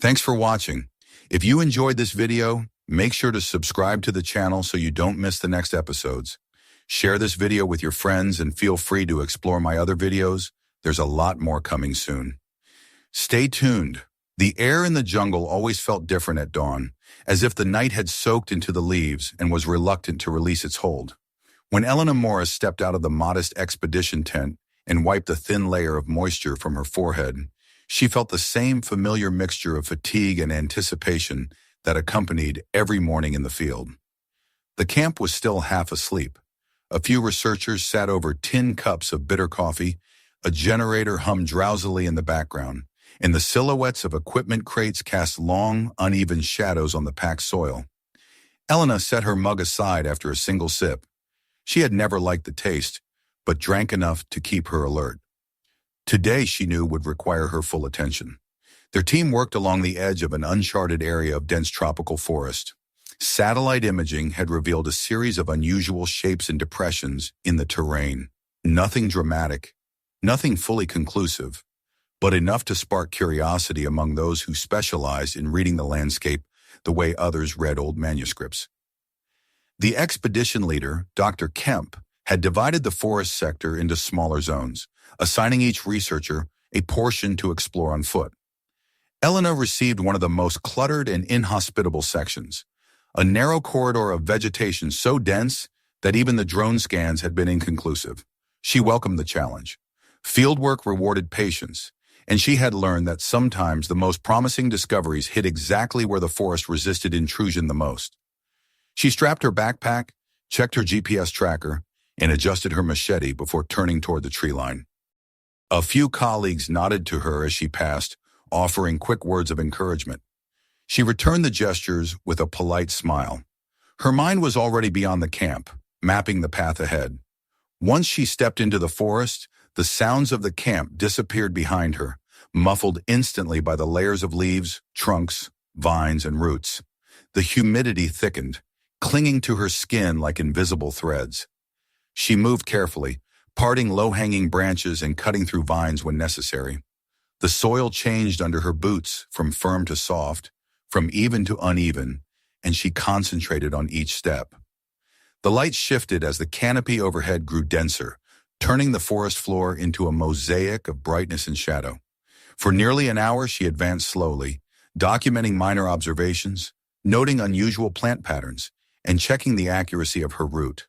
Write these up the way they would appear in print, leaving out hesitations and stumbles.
Thanks for watching. If you enjoyed this video, make sure to subscribe to the channel so you don't miss the next episodes. Share this video with your friends and feel free to explore my other videos. There's a lot more coming soon. Stay tuned. The air in the jungle always felt different at dawn, as if the night had soaked into the leaves and was reluctant to release its hold. When Elena Morris stepped out of the modest expedition tent and wiped a thin layer of moisture from her forehead, she felt the same familiar mixture of fatigue and anticipation that accompanied every morning in the field. The camp was still half asleep. A few researchers sat over tin cups of bitter coffee, a generator hummed drowsily in the background, and the silhouettes of equipment crates cast long, uneven shadows on the packed soil. Elena set her mug aside after a single sip. She had never liked the taste, but drank enough to keep her alert. Today, she knew, would require her full attention. Their team worked along the edge of an uncharted area of dense tropical forest. Satellite imaging had revealed a series of unusual shapes and depressions in the terrain. Nothing dramatic, nothing fully conclusive, but enough to spark curiosity among those who specialized in reading the landscape the way others read old manuscripts. The expedition leader, Dr. Kemp, had divided the forest sector into smaller zones, assigning each researcher a portion to explore on foot. Elena received one of the most cluttered and inhospitable sections, a narrow corridor of vegetation so dense that even the drone scans had been inconclusive. She welcomed the challenge. Fieldwork rewarded patience, and she had learned that sometimes the most promising discoveries hid exactly where the forest resisted intrusion the most. She strapped her backpack, checked her GPS tracker, and adjusted her machete before turning toward the tree line. A few colleagues nodded to her as she passed, offering quick words of encouragement. She returned the gestures with a polite smile. Her mind was already beyond the camp, mapping the path ahead. Once she stepped into the forest, the sounds of the camp disappeared behind her, muffled instantly by the layers of leaves, trunks, vines, and roots. The humidity thickened, clinging to her skin like invisible threads. She moved carefully, parting low-hanging branches and cutting through vines when necessary. The soil changed under her boots from firm to soft, from even to uneven, and she concentrated on each step. The light shifted as the canopy overhead grew denser, turning the forest floor into a mosaic of brightness and shadow. For nearly an hour, she advanced slowly, documenting minor observations, noting unusual plant patterns, and checking the accuracy of her route.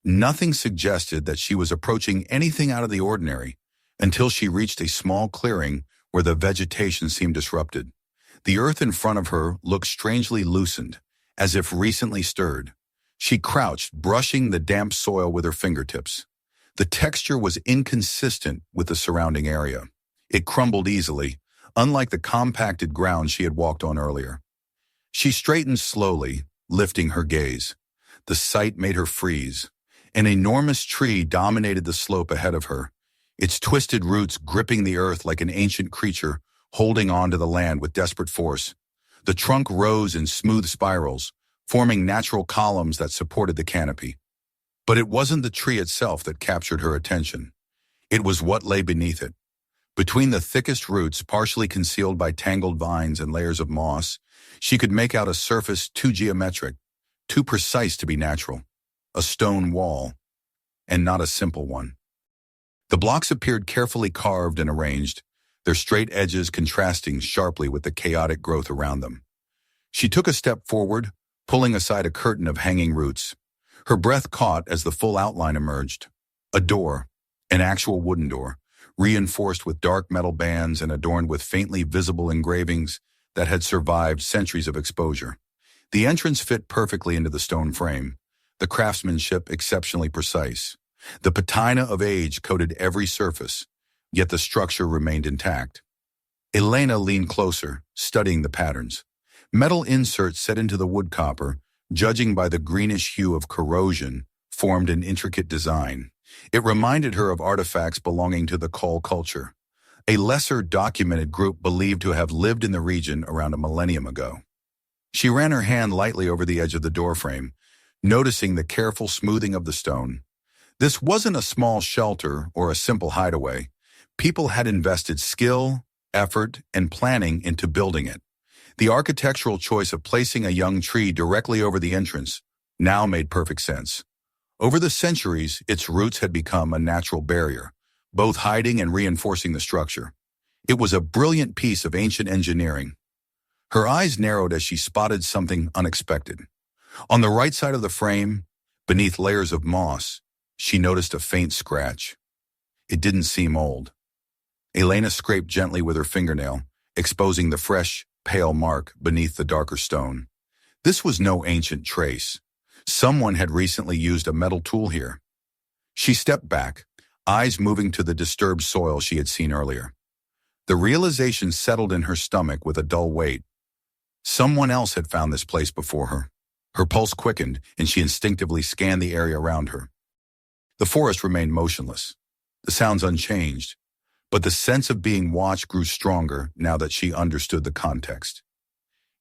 Nothing suggested that she was approaching anything out of the ordinary until she reached a small clearing where the vegetation seemed disrupted. The earth in front of her looked strangely loosened, as if recently stirred. She crouched, brushing the damp soil with her fingertips. The texture was inconsistent with the surrounding area. It crumbled easily, unlike the compacted ground she had walked on earlier. She straightened slowly, lifting her gaze. The sight made her freeze. An enormous tree dominated the slope ahead of her, its twisted roots gripping the earth like an ancient creature holding on to the land with desperate force. The trunk rose in smooth spirals, forming natural columns that supported the canopy. But it wasn't the tree itself that captured her attention. It was what lay beneath it. Between the thickest roots, partially concealed by tangled vines and layers of moss, she could make out a surface too geometric, too precise to be natural. A stone wall, and not a simple one. The blocks appeared carefully carved and arranged, their straight edges contrasting sharply with the chaotic growth around them. She took a step forward, pulling aside a curtain of hanging roots. Her breath caught as the full outline emerged. A door, an actual wooden door, reinforced with dark metal bands and adorned with faintly visible engravings that had survived centuries of exposure. The entrance fit perfectly into the stone frame, the craftsmanship exceptionally precise. The patina of age coated every surface, yet the structure remained intact. Elena leaned closer, studying the patterns. Metal inserts set into the wood copper, judging by the greenish hue of corrosion, formed an intricate design. It reminded her of artifacts belonging to the Kol culture, a lesser documented group believed to have lived in the region around a millennium ago. She ran her hand lightly over the edge of the doorframe, noticing the careful smoothing of the stone. This wasn't a small shelter or a simple hideaway. People had invested skill, effort, and planning into building it. The architectural choice of placing a young tree directly over the entrance now made perfect sense. Over the centuries, its roots had become a natural barrier, both hiding and reinforcing the structure. It was a brilliant piece of ancient engineering. Her eyes narrowed as she spotted something unexpected. On the right side of the frame, beneath layers of moss, she noticed a faint scratch. It didn't seem old. Elena scraped gently with her fingernail, exposing the fresh, pale mark beneath the darker stone. This was no ancient trace. Someone had recently used a metal tool here. She stepped back, eyes moving to the disturbed soil she had seen earlier. The realization settled in her stomach with a dull weight. Someone else had found this place before her. Her pulse quickened, and she instinctively scanned the area around her. The forest remained motionless, the sounds unchanged, but the sense of being watched grew stronger now that she understood the context.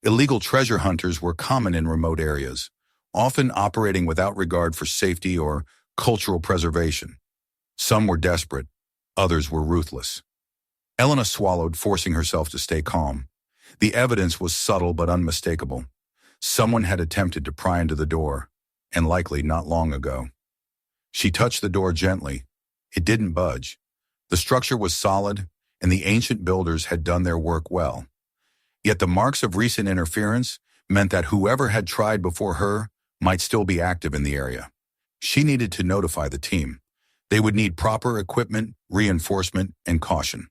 Illegal treasure hunters were common in remote areas, often operating without regard for safety or cultural preservation. Some were desperate, others were ruthless. Elena swallowed, forcing herself to stay calm. The evidence was subtle but unmistakable. Someone had attempted to pry into the door, and likely not long ago. She touched the door gently. It didn't budge. The structure was solid, and the ancient builders had done their work well. Yet the marks of recent interference meant that whoever had tried before her might still be active in the area. She needed to notify the team. They would need proper equipment, reinforcement, and caution.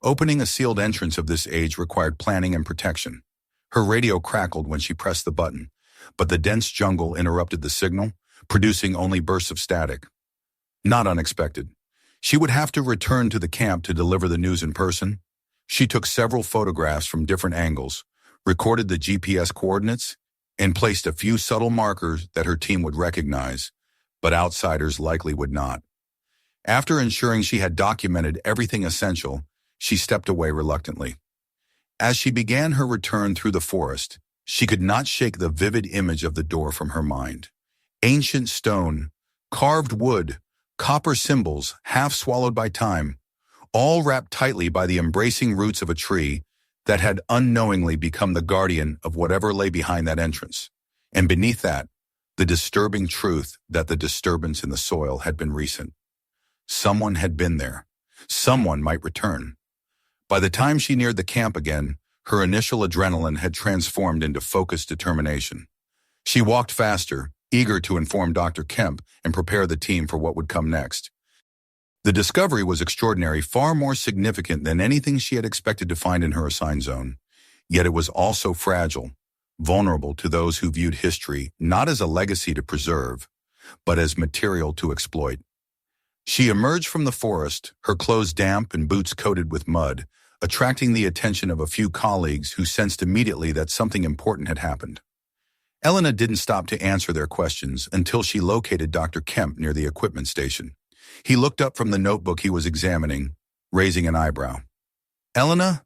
Opening a sealed entrance of this age required planning and protection. Her radio crackled when she pressed the button, but the dense jungle interrupted the signal, producing only bursts of static. Not unexpected. She would have to return to the camp to deliver the news in person. She took several photographs from different angles, recorded the GPS coordinates, and placed a few subtle markers that her team would recognize, but outsiders likely would not. After ensuring she had documented everything essential, she stepped away reluctantly. As she began her return through the forest, she could not shake the vivid image of the door from her mind. Ancient stone, carved wood, copper symbols half swallowed by time, all wrapped tightly by the embracing roots of a tree that had unknowingly become the guardian of whatever lay behind that entrance. And beneath that, the disturbing truth that the disturbance in the soil had been recent. Someone had been there. Someone might return. By the time she neared the camp again, her initial adrenaline had transformed into focused determination. She walked faster, eager to inform Dr. Kemp and prepare the team for what would come next. The discovery was extraordinary, far more significant than anything she had expected to find in her assigned zone. Yet it was also fragile, vulnerable to those who viewed history not as a legacy to preserve, but as material to exploit. She emerged from the forest, her clothes damp and boots coated with mud, attracting the attention of a few colleagues who sensed immediately that something important had happened. Elena didn't stop to answer their questions until she located Dr. Kemp near the equipment station. He looked up from the notebook he was examining, raising an eyebrow. "Elena,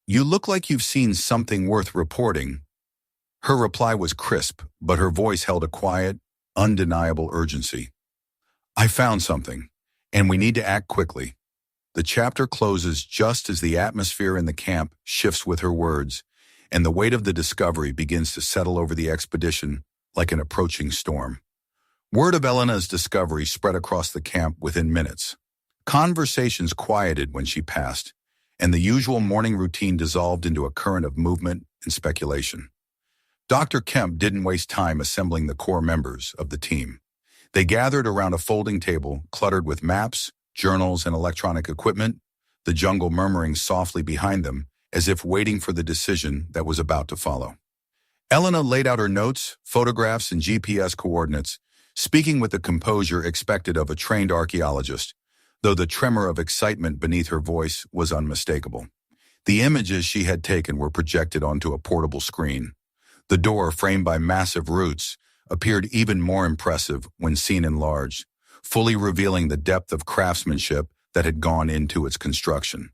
you look like you've seen something worth reporting." Her reply was crisp, but her voice held a quiet, undeniable urgency. "I found something, and we need to act quickly." The chapter closes just as the atmosphere in the camp shifts with her words, and the weight of the discovery begins to settle over the expedition like an approaching storm. Word of Elena's discovery spread across the camp within minutes. Conversations quieted when she passed, and the usual morning routine dissolved into a current of movement and speculation. Dr. Kemp didn't waste time assembling the core members of the team. They gathered around a folding table cluttered with maps, journals, and electronic equipment, the jungle murmuring softly behind them as if waiting for the decision that was about to follow. Elena laid out her notes, photographs, and GPS coordinates, speaking with the composure expected of a trained archaeologist, though the tremor of excitement beneath her voice was unmistakable. The images she had taken were projected onto a portable screen. The door, framed by massive roots, appeared even more impressive when seen enlarged, fully revealing the depth of craftsmanship that had gone into its construction.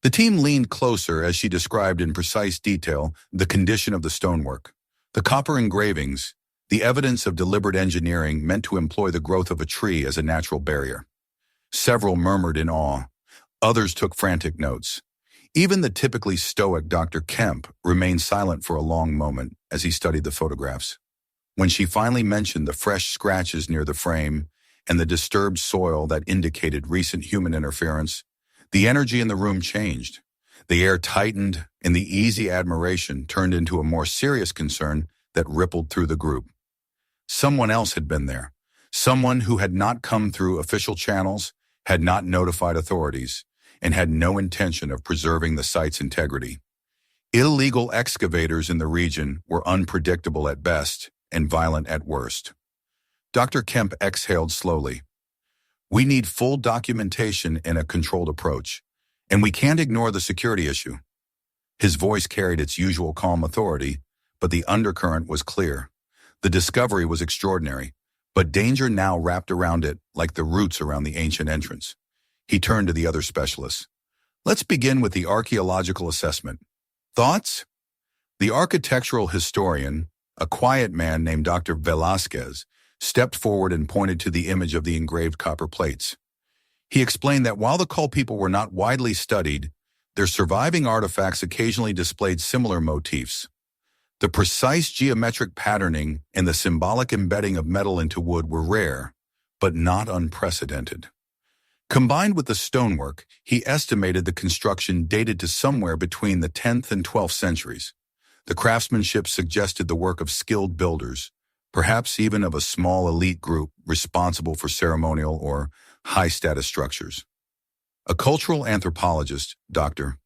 The team leaned closer as she described in precise detail the condition of the stonework. The copper engravings, the evidence of deliberate engineering meant to employ the growth of a tree as a natural barrier. Several murmured in awe. Others took frantic notes. Even the typically stoic Dr. Kemp remained silent for a long moment as he studied the photographs. When she finally mentioned the fresh scratches near the frame and the disturbed soil that indicated recent human interference, the energy in the room changed. The air tightened, and the easy admiration turned into a more serious concern that rippled through the group. Someone else had been there. Someone who had not come through official channels, had not notified authorities, and had no intention of preserving the site's integrity. Illegal excavators in the region were unpredictable at best and violent at worst. Dr. Kemp exhaled slowly. We need full documentation and a controlled approach, and we can't ignore the security issue. His voice carried its usual calm authority, but the undercurrent was clear. The discovery was extraordinary, but danger now wrapped around it like the roots around the ancient entrance. He turned to the other specialists. Let's begin with the archaeological assessment. Thoughts? The architectural historian, a quiet man named Dr. Velasquez, stepped forward and pointed to the image of the engraved copper plates. He explained that while the Cult people were not widely studied, their surviving artifacts occasionally displayed similar motifs. The precise geometric patterning and the symbolic embedding of metal into wood were rare, but not unprecedented. Combined with the stonework, he estimated the construction dated to somewhere between the 10th and 12th centuries. The craftsmanship suggested the work of skilled builders, perhaps even of a small elite group responsible for ceremonial or high-status structures. A cultural anthropologist, Dr.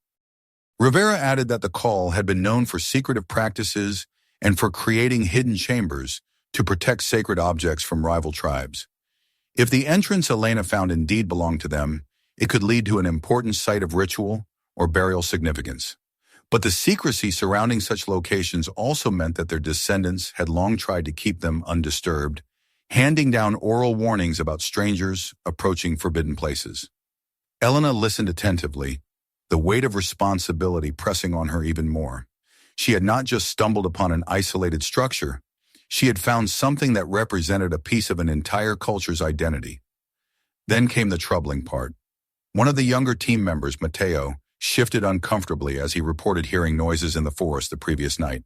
Rivera added that the call had been known for secretive practices and for creating hidden chambers to protect sacred objects from rival tribes. If the entrance Elena found indeed belonged to them, it could lead to an important site of ritual or burial significance. But the secrecy surrounding such locations also meant that their descendants had long tried to keep them undisturbed, handing down oral warnings about strangers approaching forbidden places. Elena listened attentively, the weight of responsibility pressing on her even more. She had not just stumbled upon an isolated structure, she had found something that represented a piece of an entire culture's identity. Then came the troubling part. One of the younger team members, Mateo, shifted uncomfortably as he reported hearing noises in the forest the previous night.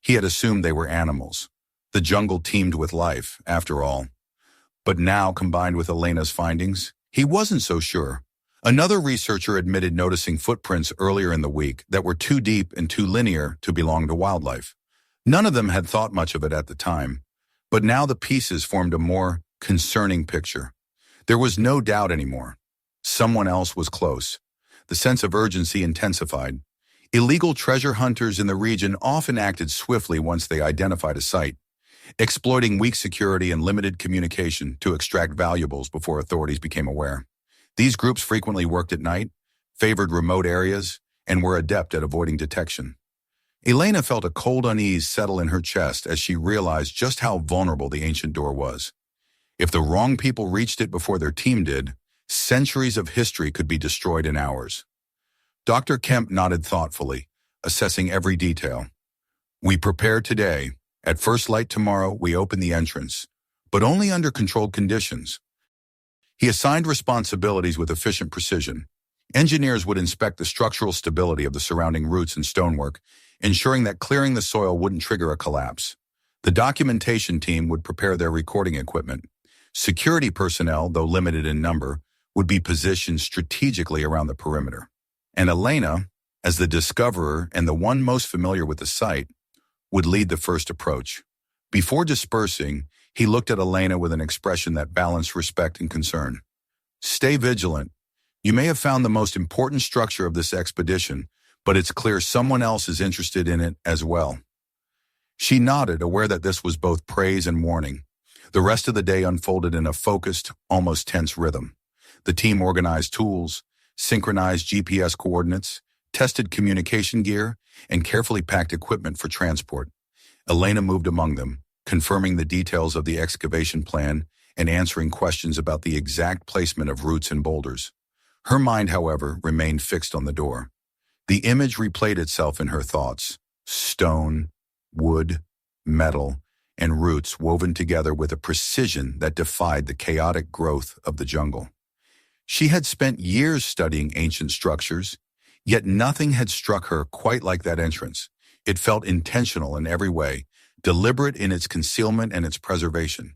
He had assumed they were animals. The jungle teemed with life, after all. But now, combined with Elena's findings, he wasn't so sure. Another researcher admitted noticing footprints earlier in the week that were too deep and too linear to belong to wildlife. None of them had thought much of it at the time, but now the pieces formed a more concerning picture. There was no doubt anymore. Someone else was close. The sense of urgency intensified. Illegal treasure hunters in the region often acted swiftly once they identified a site, exploiting weak security and limited communication to extract valuables before authorities became aware. These groups frequently worked at night, favored remote areas, and were adept at avoiding detection. Elena felt a cold unease settle in her chest as she realized just how vulnerable the ancient door was. If the wrong people reached it before their team did, centuries of history could be destroyed in hours. Dr. Kemp nodded thoughtfully, assessing every detail. We prepare today. At first light tomorrow, we open the entrance, but only under controlled conditions. He assigned responsibilities with efficient precision. Engineers would inspect the structural stability of the surrounding roots and stonework, ensuring that clearing the soil wouldn't trigger a collapse. The documentation team would prepare their recording equipment. Security personnel, though limited in number, would be positioned strategically around the perimeter. And Elena, as the discoverer and the one most familiar with the site, would lead the first approach. Before dispersing, he looked at Elena with an expression that balanced respect and concern. Stay vigilant. You may have found the most important structure of this expedition, but it's clear someone else is interested in it as well. She nodded, aware that this was both praise and warning. The rest of the day unfolded in a focused, almost tense rhythm. The team organized tools, synchronized GPS coordinates, tested communication gear, and carefully packed equipment for transport. Elena moved among them, confirming the details of the excavation plan and answering questions about the exact placement of roots and boulders. Her mind, however, remained fixed on the door. The image replayed itself in her thoughts. Stone, wood, metal, and roots woven together with a precision that defied the chaotic growth of the jungle. She had spent years studying ancient structures, Yet nothing had struck her quite like that entrance. It felt intentional in every way, deliberate in its concealment and its preservation.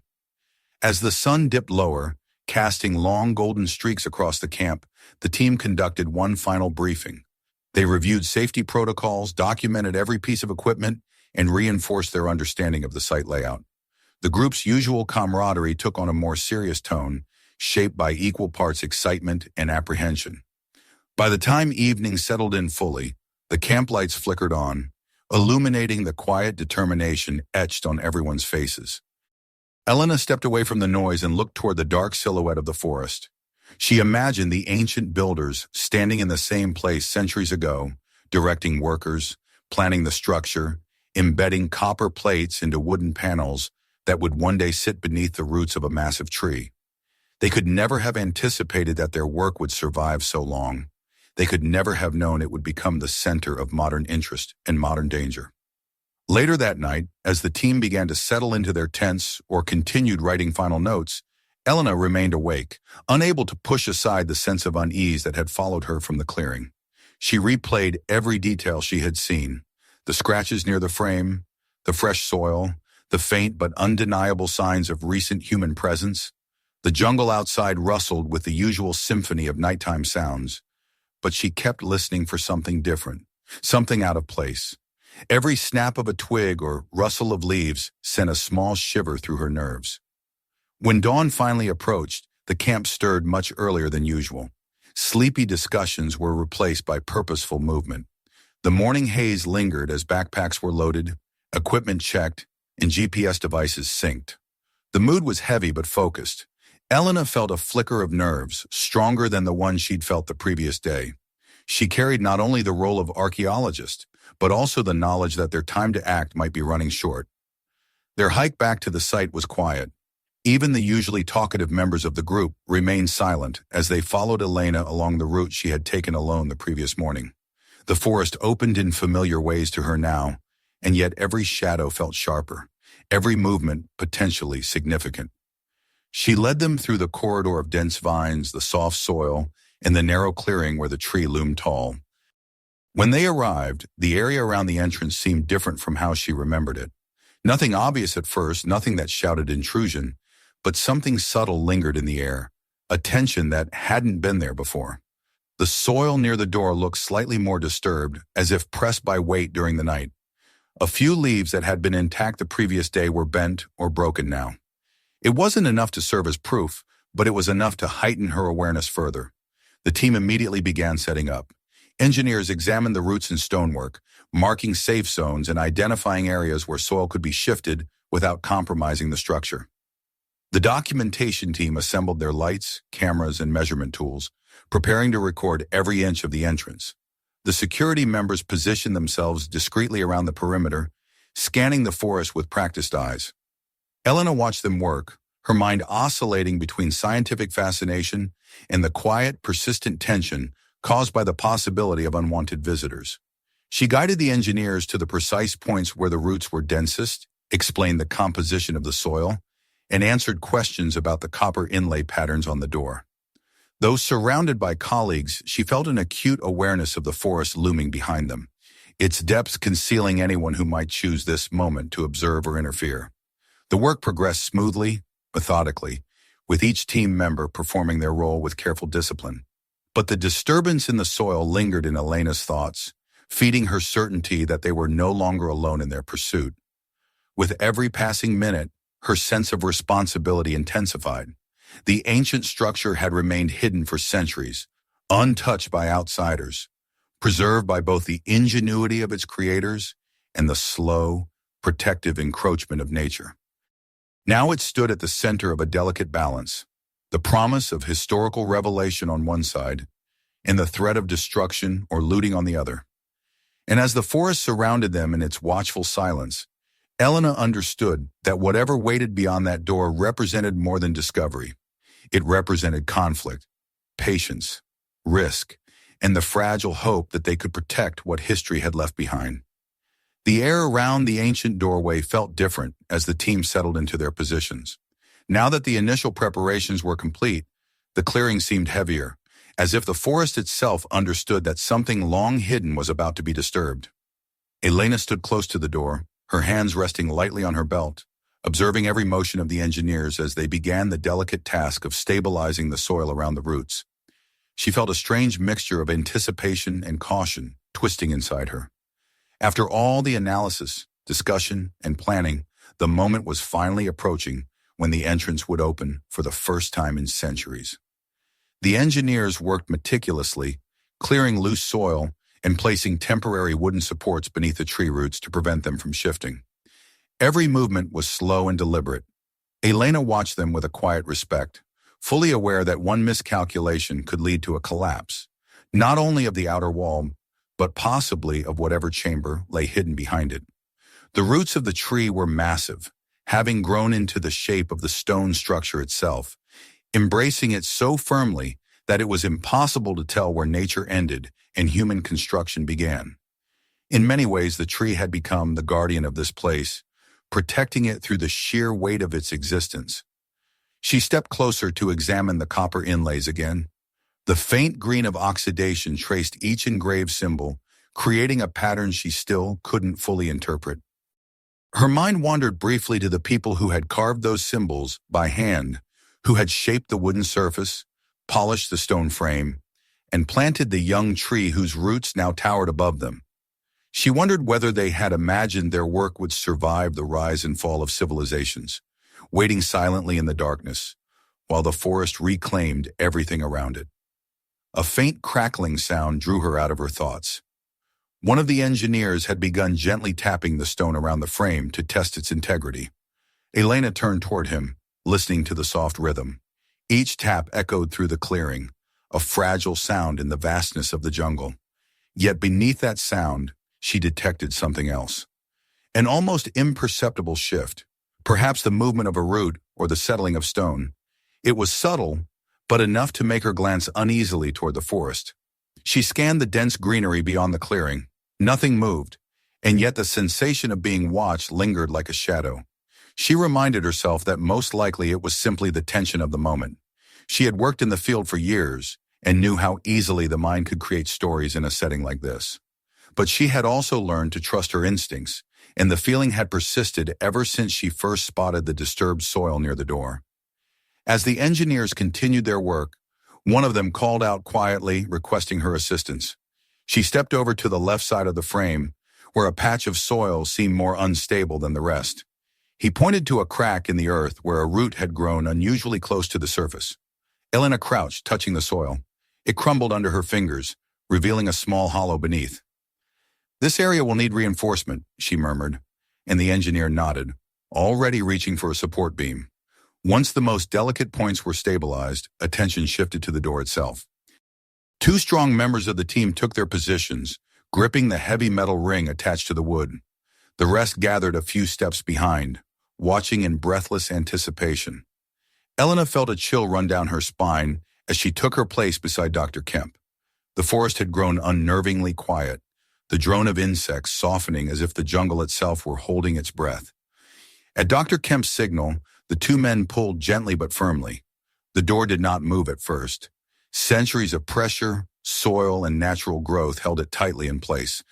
As the sun dipped lower, casting long golden streaks across the camp, the team conducted one final briefing. They reviewed safety protocols, documented every piece of equipment, and reinforced their understanding of the site layout. The group's usual camaraderie took on a more serious tone, shaped by equal parts excitement and apprehension. By the time evening settled in fully, the camp lights flickered on, illuminating the quiet determination etched on everyone's faces. Elena stepped away from the noise and looked toward the dark silhouette of the forest. She imagined the ancient builders standing in the same place centuries ago, directing workers, planning the structure, embedding copper plates into wooden panels that would one day sit beneath the roots of a massive tree. They could never have anticipated that their work would survive so long. They could never have known it would become the center of modern interest and modern danger. Later that night, as the team began to settle into their tents or continued writing final notes, Elena remained awake, unable to push aside the sense of unease that had followed her from the clearing. She replayed every detail she had seen: the scratches near the frame, the fresh soil, the faint but undeniable signs of recent human presence. The jungle outside rustled with the usual symphony of nighttime sounds, but she kept listening for something different, something out of place. Every snap of a twig or rustle of leaves sent a small shiver through her nerves. When dawn finally approached, the camp stirred much earlier than usual. Sleepy discussions were replaced by purposeful movement. The morning haze lingered as backpacks were loaded, equipment checked, and GPS devices synced. The mood was heavy but focused. Elena felt a flicker of nerves, stronger than the one she'd felt the previous day. She carried not only the role of archaeologist, but also the knowledge that their time to act might be running short. Their hike back to the site was quiet. Even the usually talkative members of the group remained silent as they followed Elena along the route she had taken alone the previous morning. The forest opened in familiar ways to her now, and yet every shadow felt sharper, every movement potentially significant. She led them through the corridor of dense vines, the soft soil, and the narrow clearing where the tree loomed tall. When they arrived, the area around the entrance seemed different from how she remembered it. Nothing obvious at first, nothing that shouted intrusion, but something subtle lingered in the air, a tension that hadn't been there before. The soil near the door looked slightly more disturbed, as if pressed by weight during the night. A few leaves that had been intact the previous day were bent or broken now. It wasn't enough to serve as proof, but it was enough to heighten her awareness further. The team immediately began setting up. Engineers examined the roots and stonework, marking safe zones and identifying areas where soil could be shifted without compromising the structure. The documentation team assembled their lights, cameras, and measurement tools, preparing to record every inch of the entrance. The security members positioned themselves discreetly around the perimeter, scanning the forest with practiced eyes. Elena watched them work, her mind oscillating between scientific fascination and the quiet, persistent tension caused by the possibility of unwanted visitors. She guided the engineers to the precise points where the roots were densest, explained the composition of the soil, and answered questions about the copper inlay patterns on the door. Though surrounded by colleagues, she felt an acute awareness of the forest looming behind them, its depths concealing anyone who might choose this moment to observe or interfere. The work progressed smoothly, methodically, with each team member performing their role with careful discipline. But the disturbance in the soil lingered in Elena's thoughts, feeding her certainty that they were no longer alone in their pursuit. With every passing minute, her sense of responsibility intensified. The ancient structure had remained hidden for centuries, untouched by outsiders, preserved by both the ingenuity of its creators and the slow, protective encroachment of nature. Now it stood at the center of a delicate balance, the promise of historical revelation on one side, and the threat of destruction or looting on the other. And as the forest surrounded them in its watchful silence, Elena understood that whatever waited beyond that door represented more than discovery. It represented conflict, patience, risk, and the fragile hope that they could protect what history had left behind. The air around the ancient doorway felt different as the team settled into their positions. Now that the initial preparations were complete, the clearing seemed heavier, as if the forest itself understood that something long hidden was about to be disturbed. Elena stood close to the door, her hands resting lightly on her belt, observing every motion of the engineers as they began the delicate task of stabilizing the soil around the roots. She felt a strange mixture of anticipation and caution twisting inside her. After all the analysis, discussion, and planning, the moment was finally approaching when the entrance would open for the first time in centuries. The engineers worked meticulously, clearing loose soil and placing temporary wooden supports beneath the tree roots to prevent them from shifting. Every movement was slow and deliberate. Elena watched them with a quiet respect, fully aware that one miscalculation could lead to a collapse, not only of the outer wall, but possibly of whatever chamber lay hidden behind it. The roots of the tree were massive, having grown into the shape of the stone structure itself, embracing it so firmly that it was impossible to tell where nature ended and human construction began. In many ways, the tree had become the guardian of this place, protecting it through the sheer weight of its existence. She stepped closer to examine the copper inlays again. The faint green of oxidation traced each engraved symbol, creating a pattern she still couldn't fully interpret. Her mind wandered briefly to the people who had carved those symbols by hand, who had shaped the wooden surface, polished the stone frame, and planted the young tree whose roots now towered above them. She wondered whether they had imagined their work would survive the rise and fall of civilizations, waiting silently in the darkness, while the forest reclaimed everything around it. A faint crackling sound drew her out of her thoughts. One of the engineers had begun gently tapping the stone around the frame to test its integrity. Elena turned toward him, listening to the soft rhythm. Each tap echoed through the clearing, a fragile sound in the vastness of the jungle. Yet beneath that sound, she detected something else. An almost imperceptible shift, perhaps the movement of a root or the settling of stone. It was subtle, but enough to make her glance uneasily toward the forest. She scanned the dense greenery beyond the clearing. Nothing moved, and yet the sensation of being watched lingered like a shadow. She reminded herself that most likely it was simply the tension of the moment. She had worked in the field for years and knew how easily the mind could create stories in a setting like this. But she had also learned to trust her instincts, and the feeling had persisted ever since she first spotted the disturbed soil near the door. As the engineers continued their work, one of them called out quietly, requesting her assistance. She stepped over to the left side of the frame, where a patch of soil seemed more unstable than the rest. He pointed to a crack in the earth where a root had grown unusually close to the surface. Elena crouched, touching the soil. It crumbled under her fingers, revealing a small hollow beneath. "This area will need reinforcement," she murmured, and the engineer nodded, already reaching for a support beam. Once the most delicate points were stabilized, attention shifted to the door itself. Two strong members of the team took their positions, gripping the heavy metal ring attached to the wood. The rest gathered a few steps behind, watching in breathless anticipation. Elena felt a chill run down her spine as she took her place beside Dr. Kemp. The forest had grown unnervingly quiet, the drone of insects softening as if the jungle itself were holding its breath. At Dr. Kemp's signal, the two men pulled gently but firmly. The door did not move at first. Centuries of pressure, soil, and natural growth held it tightly in place.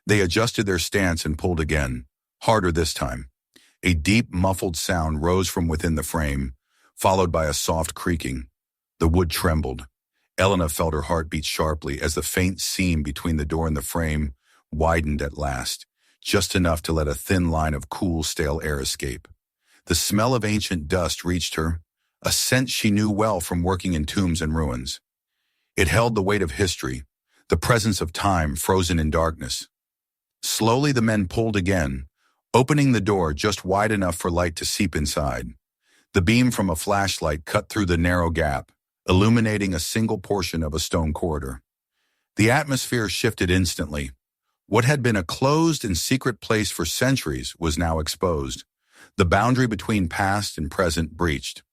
They adjusted their stance and pulled again, harder this time. A deep, muffled sound rose from within the frame, followed by a soft creaking. The wood trembled. Elena felt her heart beat sharply as the faint seam between the door and the frame widened at last, just enough to let a thin line of cool, stale air escape. The smell of ancient dust reached her, a scent she knew well from working in tombs and ruins. It held the weight of history, the presence of time frozen in darkness. Slowly the men pulled again, opening the door just wide enough for light to seep inside. The beam from a flashlight cut through the narrow gap, illuminating a single portion of a stone corridor. The atmosphere shifted instantly. What had been a closed and secret place for centuries was now exposed, the boundary between past and present breached.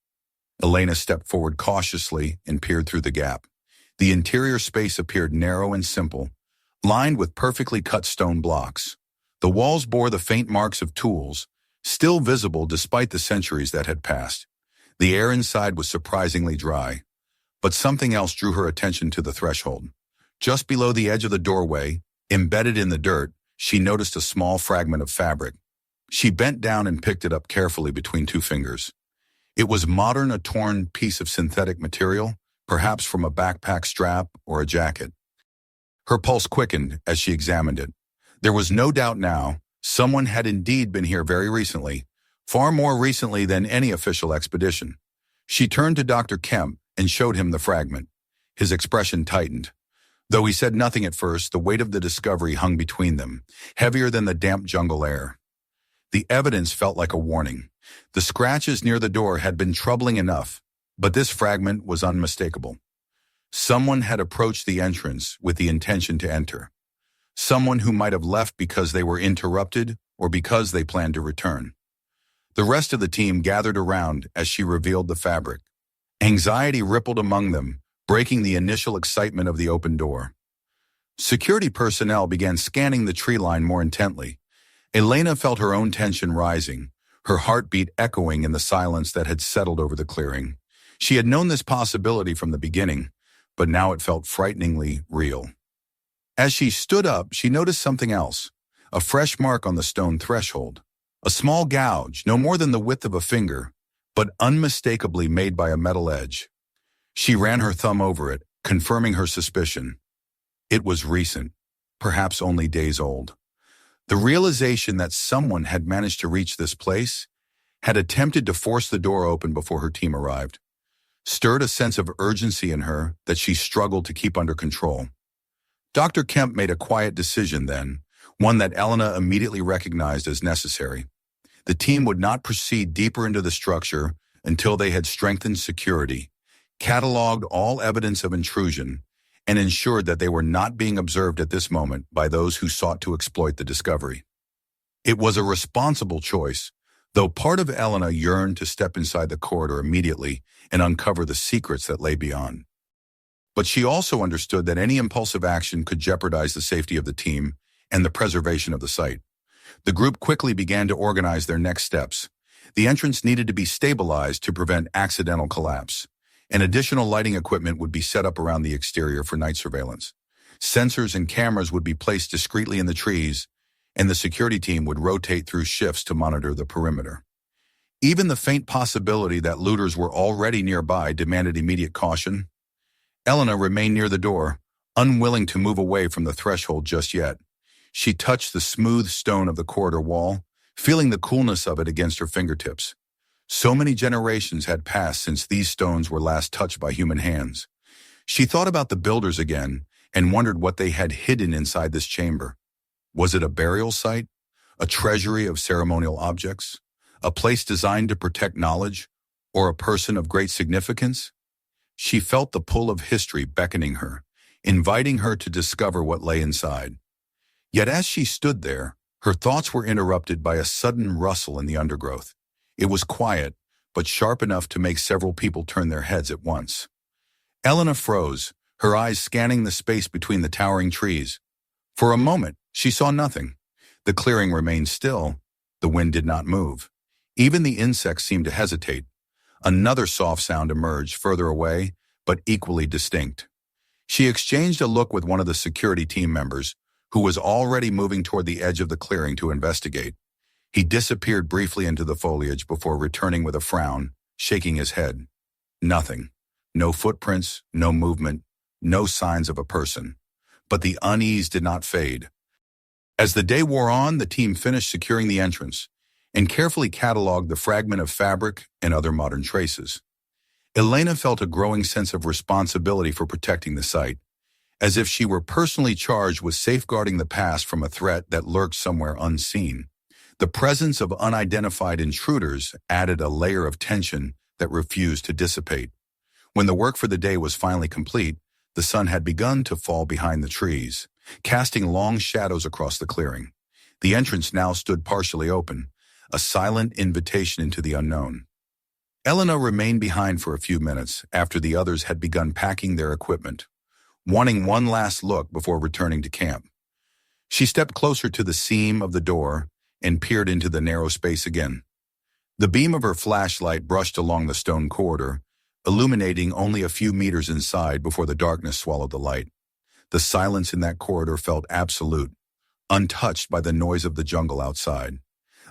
Elena stepped forward cautiously and peered through the gap. The interior space appeared narrow and simple, lined with perfectly cut stone blocks. The walls bore the faint marks of tools, still visible despite the centuries that had passed. The air inside was surprisingly dry. But something else drew her attention to the threshold. Just below the edge of the doorway, embedded in the dirt, she noticed a small fragment of fabric. She bent down and picked it up carefully between two fingers. It was a torn piece of synthetic material, perhaps from a backpack strap or a jacket. Her pulse quickened as she examined it. There was no doubt now, someone had indeed been here very recently, far more recently than any official expedition. She turned to Dr. Kemp and showed him the fragment. His expression tightened. Though he said nothing at first, the weight of the discovery hung between them, heavier than the damp jungle air. The evidence felt like a warning. The scratches near the door had been troubling enough, but this fragment was unmistakable. Someone had approached the entrance with the intention to enter. Someone who might have left because they were interrupted or because they planned to return. The rest of the team gathered around as she revealed the fabric. Anxiety rippled among them, breaking the initial excitement of the open door. Security personnel began scanning the tree line more intently. Elena felt her own tension rising, her heartbeat echoing in the silence that had settled over the clearing. She had known this possibility from the beginning, but now it felt frighteningly real. As she stood up, she noticed something else, a fresh mark on the stone threshold. A small gouge, no more than the width of a finger, but unmistakably made by a metal edge. She ran her thumb over it, confirming her suspicion. It was recent, perhaps only days old. The realization that someone had managed to reach this place, had attempted to force the door open before her team arrived, stirred a sense of urgency in her that she struggled to keep under control. Dr. Kemp made a quiet decision then, one that Elena immediately recognized as necessary. The team would not proceed deeper into the structure until they had strengthened security, cataloged all evidence of intrusion, and ensured that they were not being observed at this moment by those who sought to exploit the discovery. It was a responsible choice, though part of Elena yearned to step inside the corridor immediately and uncover the secrets that lay beyond. But she also understood that any impulsive action could jeopardize the safety of the team and the preservation of the site. The group quickly began to organize their next steps. The entrance needed to be stabilized to prevent accidental collapse, and additional lighting equipment would be set up around the exterior for night surveillance. Sensors and cameras would be placed discreetly in the trees, and the security team would rotate through shifts to monitor the perimeter. Even the faint possibility that looters were already nearby demanded immediate caution. Elena remained near the door, unwilling to move away from the threshold just yet. She touched the smooth stone of the corridor wall, feeling the coolness of it against her fingertips. So many generations had passed since these stones were last touched by human hands. She thought about the builders again and wondered what they had hidden inside this chamber. Was it a burial site? A treasury of ceremonial objects? A place designed to protect knowledge? Or a person of great significance? She felt the pull of history beckoning her, inviting her to discover what lay inside. Yet as she stood there, her thoughts were interrupted by a sudden rustle in the undergrowth. It was quiet, but sharp enough to make several people turn their heads at once. Elena froze, her eyes scanning the space between the towering trees. For a moment, she saw nothing. The clearing remained still. The wind did not move. Even the insects seemed to hesitate. Another soft sound emerged further away, but equally distinct. She exchanged a look with one of the security team members, who was already moving toward the edge of the clearing to investigate. He disappeared briefly into the foliage before returning with a frown, shaking his head. Nothing. No footprints, no movement, no signs of a person. But the unease did not fade. As the day wore on, the team finished securing the entrance and carefully cataloged the fragment of fabric and other modern traces. Elena felt a growing sense of responsibility for protecting the site, as if she were personally charged with safeguarding the past from a threat that lurked somewhere unseen. The presence of unidentified intruders added a layer of tension that refused to dissipate. When the work for the day was finally complete, the sun had begun to fall behind the trees, casting long shadows across the clearing. The entrance now stood partially open, a silent invitation into the unknown. Elena remained behind for a few minutes after the others had begun packing their equipment, wanting one last look before returning to camp. She stepped closer to the seam of the door and peered into the narrow space again. The beam of her flashlight brushed along the stone corridor, illuminating only a few meters inside before the darkness swallowed the light. The silence in that corridor felt absolute, untouched by the noise of the jungle outside.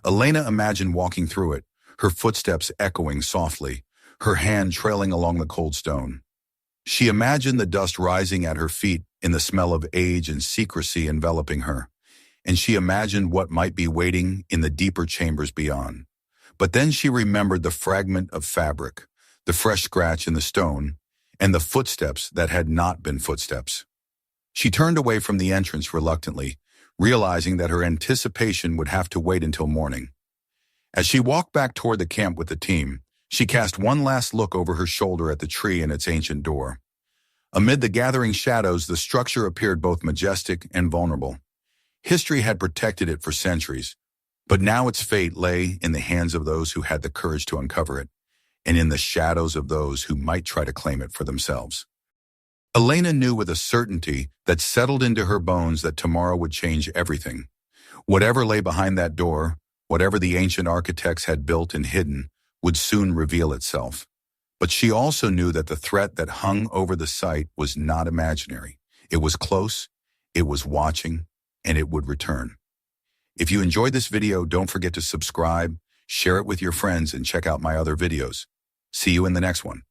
Elena imagined walking through it, her footsteps echoing softly, her hand trailing along the cold stone. She imagined the dust rising at her feet in the smell of age and secrecy enveloping her, and she imagined what might be waiting in the deeper chambers beyond. But then she remembered the fragment of fabric, the fresh scratch in the stone, and the footsteps that had not been footsteps. She turned away from the entrance reluctantly, realizing that her anticipation would have to wait until morning. As she walked back toward the camp with the team, she cast one last look over her shoulder at the tree and its ancient door. Amid the gathering shadows, the structure appeared both majestic and vulnerable. History had protected it for centuries, but now its fate lay in the hands of those who had the courage to uncover it, and in the shadows of those who might try to claim it for themselves. Elena knew with a certainty that settled into her bones that tomorrow would change everything. Whatever lay behind that door, whatever the ancient architects had built and hidden, would soon reveal itself. But she also knew that the threat that hung over the site was not imaginary. It was close, it was watching, and it would return. If you enjoyed this video, don't forget to subscribe, share it with your friends, and check out my other videos. See you in the next one.